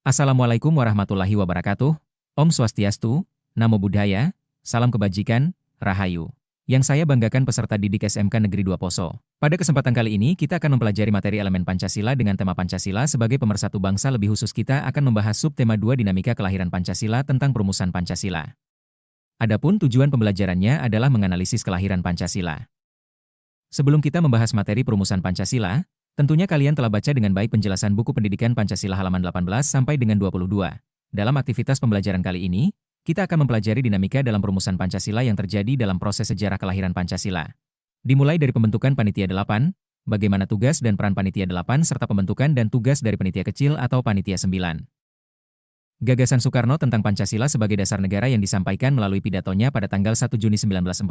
Assalamualaikum warahmatullahi wabarakatuh. Om Swastiastu, Namo Buddhaya, Salam Kebajikan, Rahayu. Yang saya banggakan peserta didik SMK Negeri 2 Poso. Pada kesempatan kali ini kita akan mempelajari materi elemen Pancasila dengan tema Pancasila sebagai pemersatu bangsa. Lebih khusus kita akan membahas subtema 2 dinamika kelahiran Pancasila tentang perumusan Pancasila. Adapun tujuan pembelajarannya adalah menganalisis kelahiran Pancasila. Sebelum kita membahas materi perumusan Pancasila, tentunya kalian telah baca dengan baik penjelasan buku pendidikan Pancasila halaman 18 sampai dengan 22. Dalam aktivitas pembelajaran kali ini, kita akan mempelajari dinamika dalam perumusan Pancasila yang terjadi dalam proses sejarah kelahiran Pancasila. Dimulai dari pembentukan Panitia 8, bagaimana tugas dan peran Panitia 8 serta pembentukan dan tugas dari Panitia Kecil atau Panitia 9. Gagasan Soekarno tentang Pancasila sebagai dasar negara yang disampaikan melalui pidatonya pada tanggal 1 Juni 1945,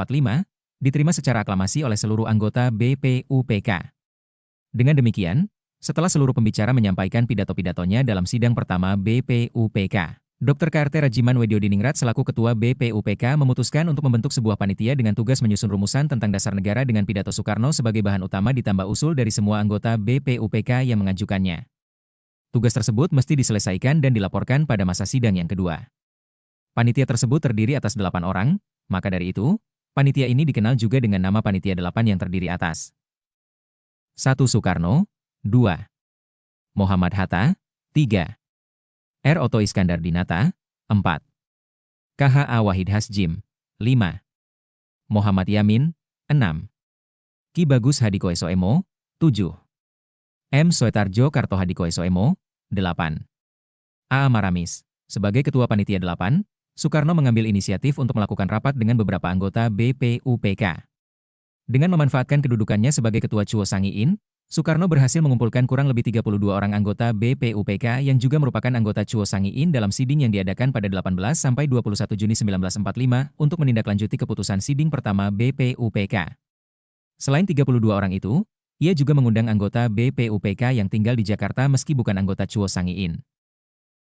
diterima secara aklamasi oleh seluruh anggota BPUPK. Dengan demikian, setelah seluruh pembicara menyampaikan pidato-pidatonya dalam sidang pertama BPUPK, Dr. KRT Rajiman Wedyodiningrat selaku Ketua BPUPK memutuskan untuk membentuk sebuah panitia dengan tugas menyusun rumusan tentang dasar negara dengan pidato Soekarno sebagai bahan utama ditambah usul dari semua anggota BPUPK yang mengajukannya. Tugas tersebut mesti diselesaikan dan dilaporkan pada masa sidang yang kedua. Panitia tersebut terdiri atas 8 orang, maka dari itu, panitia ini dikenal juga dengan nama Panitia 8 yang terdiri atas 1. Soekarno, 2. Muhammad Hatta, 3. R. Oto Iskandar Dinata, 4. KH.A. Wahid Hasjim, 5. Muhammad Yamin, 6. Ki Bagus Hadikoesoemo, 7. M. Soetarjo Kartohadikoesoemo, 8. A. Maramis. Sebagai Ketua Panitia 8, Soekarno mengambil inisiatif untuk melakukan rapat dengan beberapa anggota BPUPK. Dengan memanfaatkan kedudukannya sebagai Ketua Chuo Sangiin, Soekarno berhasil mengumpulkan kurang lebih 32 orang anggota BPUPK yang juga merupakan anggota Chuo Sangiin dalam siding yang diadakan pada 18 sampai 21 Juni 1945 untuk menindaklanjuti keputusan siding pertama BPUPK. Selain 32 orang itu, ia juga mengundang anggota BPUPK yang tinggal di Jakarta meski bukan anggota Chuo Sangiin.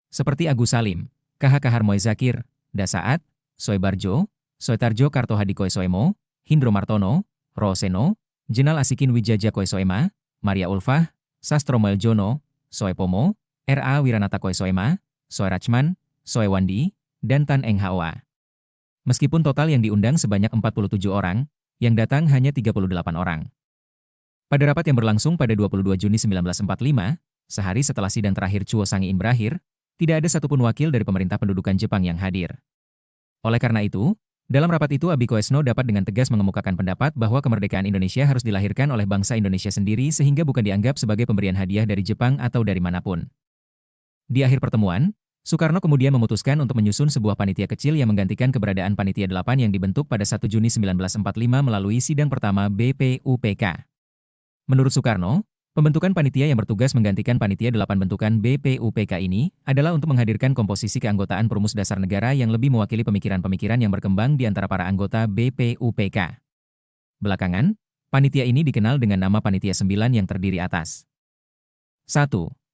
Seperti Agus Salim, KH Kaharmoe Zakir, Dasaat, Soebarjo, Soetarjo Kartohadikoesoemo, Hindro Martono, Roseno, Jenal Asikin Wijaja Koesoema, Maria Ulfah, Sastro Moeljono, Soepomo, R.A. Wiranata Koesoema, Soe Rachman, Soe Wandi, dan Tan Eng Hoa. Meskipun total yang diundang sebanyak 47 orang, yang datang hanya 38 orang. Pada rapat yang berlangsung pada 22 Juni 1945, sehari setelah sidang terakhir Chuo Sangiin berakhir, tidak ada satupun wakil dari pemerintah pendudukan Jepang yang hadir. Oleh karena itu, dalam rapat itu Abi Koesno dapat dengan tegas mengemukakan pendapat bahwa kemerdekaan Indonesia harus dilahirkan oleh bangsa Indonesia sendiri sehingga bukan dianggap sebagai pemberian hadiah dari Jepang atau dari manapun. Di akhir pertemuan, Soekarno kemudian memutuskan untuk menyusun sebuah panitia kecil yang menggantikan keberadaan Panitia 8 yang dibentuk pada 1 Juni 1945 melalui sidang pertama BPUPK. Menurut Soekarno, pembentukan panitia yang bertugas menggantikan Panitia 8 bentukan BPUPK ini adalah untuk menghadirkan komposisi keanggotaan perumus dasar negara yang lebih mewakili pemikiran-pemikiran yang berkembang di antara para anggota BPUPK. Belakangan, panitia ini dikenal dengan nama Panitia 9 yang terdiri atas 1.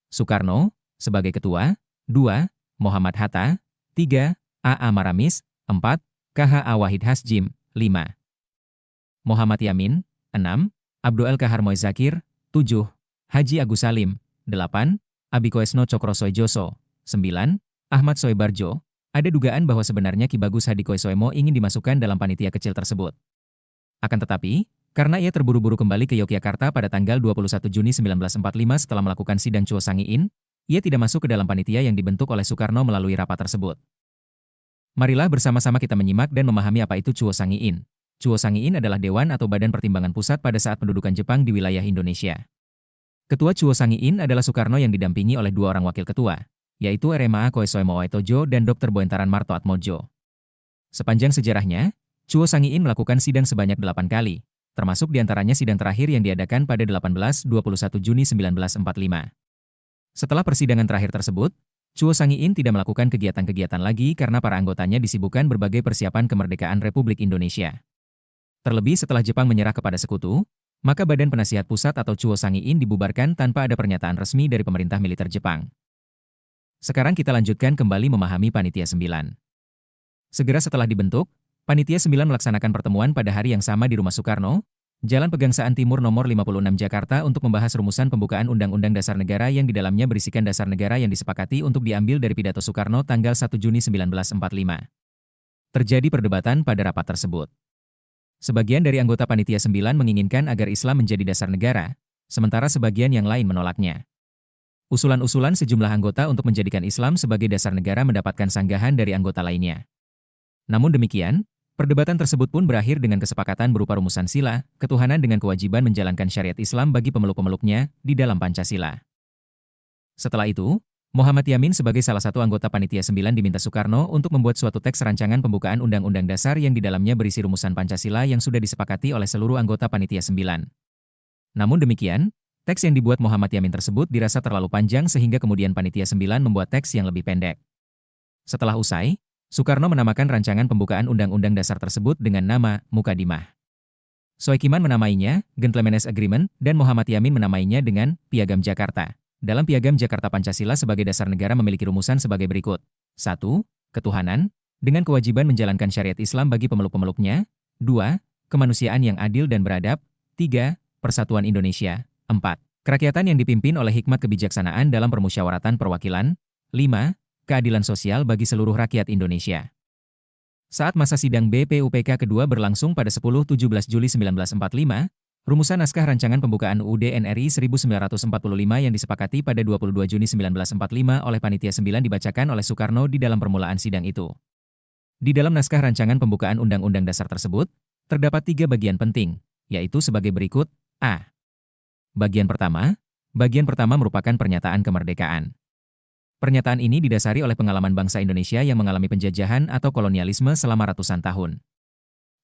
Soekarno, sebagai Ketua, 2. Muhammad Hatta, 3. A.A. Maramis, 4. KH.A. Wahid Hasjim, 5. Muhammad Yamin, 6. Abdul Kaharmoe Zakir, 7. Haji Agus Salim, 8. Abi Koesno Cokrosoejoso, 9. Ahmad Soebarjo. Ada dugaan bahwa sebenarnya Ki Bagus Hadikoesoemo ingin dimasukkan dalam panitia kecil tersebut. Akan tetapi, karena ia terburu-buru kembali ke Yogyakarta pada tanggal 21 Juni 1945 setelah melakukan sidang Chuo Sangiin, ia tidak masuk ke dalam panitia yang dibentuk oleh Soekarno melalui rapat tersebut. Marilah bersama-sama kita menyimak dan memahami apa itu Chuo Sangiin. Chuo Sangiin adalah dewan atau badan pertimbangan pusat pada saat pendudukan Jepang di wilayah Indonesia. Ketua Chuo Sangiin adalah Soekarno yang didampingi oleh 2 orang wakil ketua, yaitu R.M.A. Koesoemo Waitojo dan Dr. Boentaran Marto Atmojo. Sepanjang sejarahnya, Chuo Sangiin melakukan sidang sebanyak 8 kali, termasuk diantaranya sidang terakhir yang diadakan pada 18-21 Juni 1945. Setelah persidangan terakhir tersebut, Chuo Sangiin tidak melakukan kegiatan-kegiatan lagi karena para anggotanya disibukkan berbagai persiapan kemerdekaan Republik Indonesia. Terlebih setelah Jepang menyerah kepada sekutu, maka Badan Penasihat Pusat atau Chuo Sangiin dibubarkan tanpa ada pernyataan resmi dari pemerintah militer Jepang. Sekarang kita lanjutkan kembali memahami Panitia 9. Segera setelah dibentuk, Panitia 9 melaksanakan pertemuan pada hari yang sama di rumah Soekarno, Jalan Pegangsaan Timur Nomor 56 Jakarta untuk membahas rumusan pembukaan Undang-Undang Dasar Negara yang di dalamnya berisikan dasar negara yang disepakati untuk diambil dari pidato Soekarno tanggal 1 Juni 1945. Terjadi perdebatan pada rapat tersebut. Sebagian dari anggota Panitia 9 menginginkan agar Islam menjadi dasar negara, sementara sebagian yang lain menolaknya. Usulan-usulan sejumlah anggota untuk menjadikan Islam sebagai dasar negara mendapatkan sanggahan dari anggota lainnya. Namun demikian, perdebatan tersebut pun berakhir dengan kesepakatan berupa rumusan sila, ketuhanan dengan kewajiban menjalankan syariat Islam bagi pemeluk-pemeluknya di dalam Pancasila. Setelah itu, Muhammad Yamin sebagai salah satu anggota Panitia 9 diminta Soekarno untuk membuat suatu teks rancangan pembukaan Undang-Undang Dasar yang di dalamnya berisi rumusan Pancasila yang sudah disepakati oleh seluruh anggota Panitia 9. Namun demikian, teks yang dibuat Muhammad Yamin tersebut dirasa terlalu panjang sehingga kemudian Panitia 9 membuat teks yang lebih pendek. Setelah usai, Soekarno menamakan rancangan pembukaan Undang-Undang Dasar tersebut dengan nama Mukadimah. Soekiman menamainya Gentleman's Agreement dan Muhammad Yamin menamainya dengan Piagam Jakarta. Dalam Piagam Jakarta Pancasila sebagai dasar negara memiliki rumusan sebagai berikut. 1. Ketuhanan, dengan kewajiban menjalankan syariat Islam bagi pemeluk-pemeluknya. 2. Kemanusiaan yang adil dan beradab. 3. Persatuan Indonesia. 4. Kerakyatan yang dipimpin oleh hikmat kebijaksanaan dalam permusyawaratan perwakilan. 5. Keadilan sosial bagi seluruh rakyat Indonesia. Saat masa sidang BPUPK kedua berlangsung pada 10-17 Juli 1945, rumusan naskah rancangan pembukaan UUD NRI 1945 yang disepakati pada 22 Juni 1945 oleh Panitia 9 dibacakan oleh Soekarno di dalam permulaan sidang itu. Di dalam naskah rancangan pembukaan Undang-Undang Dasar tersebut, terdapat 3 bagian penting, yaitu sebagai berikut. A. Bagian pertama merupakan pernyataan kemerdekaan. Pernyataan ini didasari oleh pengalaman bangsa Indonesia yang mengalami penjajahan atau kolonialisme selama ratusan tahun.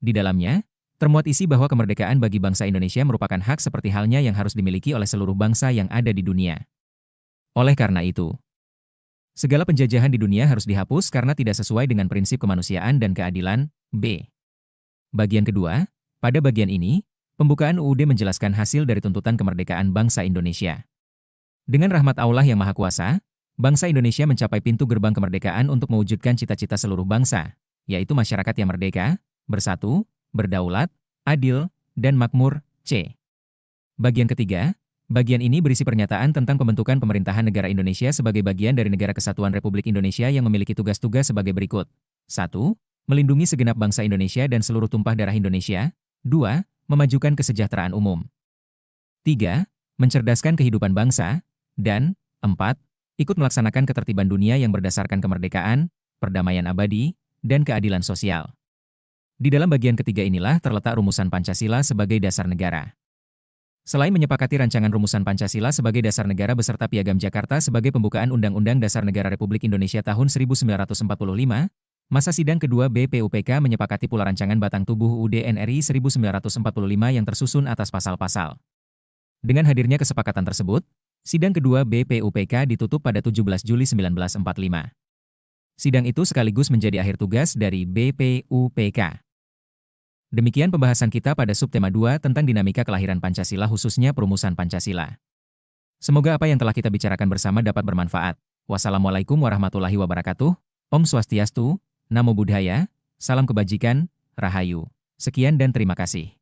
Di dalamnya, termuat isi bahwa kemerdekaan bagi bangsa Indonesia merupakan hak seperti halnya yang harus dimiliki oleh seluruh bangsa yang ada di dunia. Oleh karena itu, segala penjajahan di dunia harus dihapus karena tidak sesuai dengan prinsip kemanusiaan dan keadilan. B. Bagian kedua, pada bagian ini, pembukaan UUD menjelaskan hasil dari tuntutan kemerdekaan bangsa Indonesia. Dengan rahmat Allah yang Maha Kuasa, bangsa Indonesia mencapai pintu gerbang kemerdekaan untuk mewujudkan cita-cita seluruh bangsa, yaitu masyarakat yang merdeka, bersatu, berdaulat, adil, dan makmur. C. Bagian ketiga, bagian ini berisi pernyataan tentang pembentukan pemerintahan negara Indonesia sebagai bagian dari Negara Kesatuan Republik Indonesia yang memiliki tugas-tugas sebagai berikut. 1. Melindungi segenap bangsa Indonesia dan seluruh tumpah darah Indonesia. 2. Memajukan kesejahteraan umum. 3. Mencerdaskan kehidupan bangsa. Dan 4. Ikut melaksanakan ketertiban dunia yang berdasarkan kemerdekaan, perdamaian abadi, dan keadilan sosial. Di dalam bagian ketiga inilah terletak rumusan Pancasila sebagai dasar negara. Selain menyepakati rancangan rumusan Pancasila sebagai dasar negara beserta Piagam Jakarta sebagai pembukaan Undang-Undang Dasar Negara Republik Indonesia tahun 1945, masa sidang kedua BPUPK menyepakati pula rancangan batang tubuh UUD NRI 1945 yang tersusun atas pasal-pasal. Dengan hadirnya kesepakatan tersebut, sidang kedua BPUPK ditutup pada 17 Juli 1945. Sidang itu sekaligus menjadi akhir tugas dari BPUPK. Demikian pembahasan kita pada subtema 2 tentang dinamika kelahiran Pancasila khususnya perumusan Pancasila. Semoga apa yang telah kita bicarakan bersama dapat bermanfaat. Wassalamualaikum warahmatullahi wabarakatuh. Om Swastiastu, Namo Buddhaya, salam kebajikan, Rahayu. Sekian dan terima kasih.